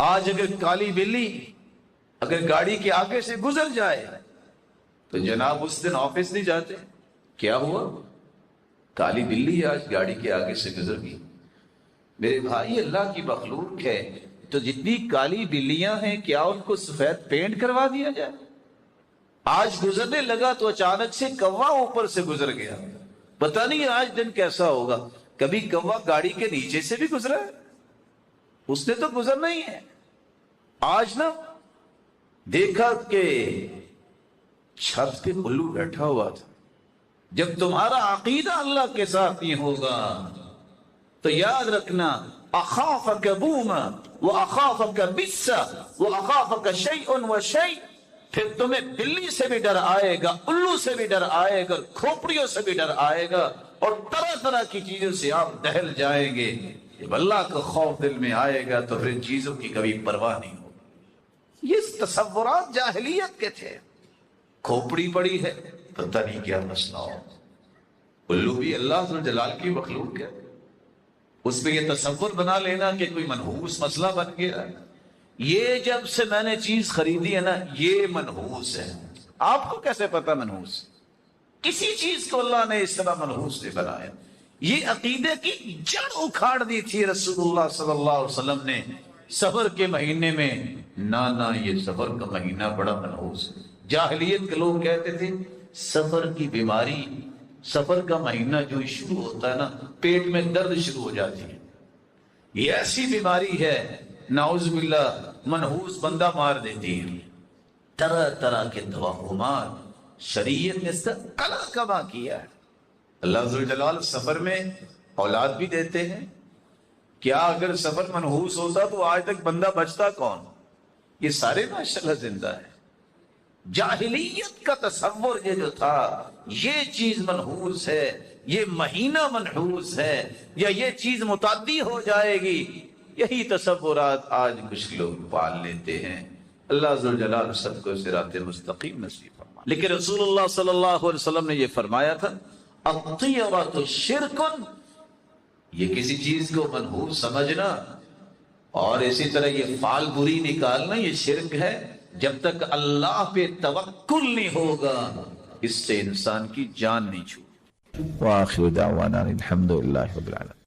آج اگر کالی بلی اگر گاڑی کے آگے سے گزر جائے تو جناب اس دن آفس نہیں جاتے. کیا ہوا؟ کالی بلی آج گاڑی کے آگے سے گزر گئی. میرے بھائی اللہ کی مخلوق ہے تو جتنی کالی بلیاں ہیں کیا ان کو سفید پینٹ کروا دیا جائے؟ آج گزرنے لگا تو اچانک سے کوا اوپر سے گزر گیا. پتہ نہیں آج دن کیسا ہوگا. کبھی کوا گاڑی کے نیچے سے بھی گزرا ہے؟ اس نے تو گزرنا ہی ہے. آج نا دیکھا کہ چھت پہ الو بیٹھا ہوا تھا. جب تمہارا عقیدہ اللہ کے ساتھ نہیں ہوگا تو یاد رکھنا اخافک بوما واخافک بسا واخافک شیء وشیء، پھر تمہیں بلی سے بھی ڈر آئے گا، الو سے بھی ڈر آئے گا، کھوپڑیوں سے بھی ڈر آئے گا، اور طرح طرح کی چیزوں سے آپ دہل جائیں گے. جب اللہ کا خوف دل میں آئے گا تو پھر چیزوں کی کبھی پرواہ نہیں ہوگی. یہ تصورات جاہلیت کے تھے. کھوپڑی پڑی ہے پتہ نہیں کیا مسئلہ ہو. الو بھی اللہ ذو جلال کی مخلوق ہے. اس میں یہ تصور بنا لینا کہ کوئی منحوس مسئلہ بن گیا. یہ جب سے میں نے چیز خریدی ہے نا یہ منحوس ہے. آپ کو کیسے پتا منحوس؟ کسی چیز کو اللہ نے اس طرح منحوس نہیں بنایا. یہ عقیدے کی جڑ اکھاڑ دی تھی رسول اللہ صلی اللہ علیہ وسلم نے سفر کے مہینے میں. نہ یہ سفر کا مہینہ بڑا منحوس ہے. جاہلیت کے لوگ کہتے تھے سفر کی بیماری، سفر کا مہینہ جو شروع ہوتا ہے نا پیٹ میں درد شروع ہو جاتی ہے. یہ ایسی بیماری ہے نعوذ باللہ منحوس بندہ مار دیتی ہے. طرح طرح کے توہمات شریعت نے اس کا کلا کما کیا ہے. اللہ ذو جلال سفر میں اولاد بھی دیتے ہیں. کیا اگر سفر منحوس ہوتا تو آج تک بندہ بچتا کون؟ یہ سارے ماشاءاللہ زندہ ہے. جاہلیت کا تصور یہ جو تھا یہ چیز منحوس ہے، یہ مہینہ منحوس ہے، یا یہ چیز متعدی ہو جائے گی، یہی تصورات آج کچھ لوگ پال لیتے ہیں. اللہ ذو جلال سب کو صراط مستقیم نصیب فرمائے. لیکن رسول اللہ صلی اللہ علیہ وسلم نے یہ فرمایا تھا الطیرۃ شرک، یہ کسی چیز کو منحوس سمجھنا اور اسی طرح یہ فعال بری نکالنا یہ شرک ہے. جب تک اللہ پہ توکل نہیں ہوگا اس سے انسان کی جان نہیں چھوٹی. وآخر دعوانا الحمدللہ رب العالمین.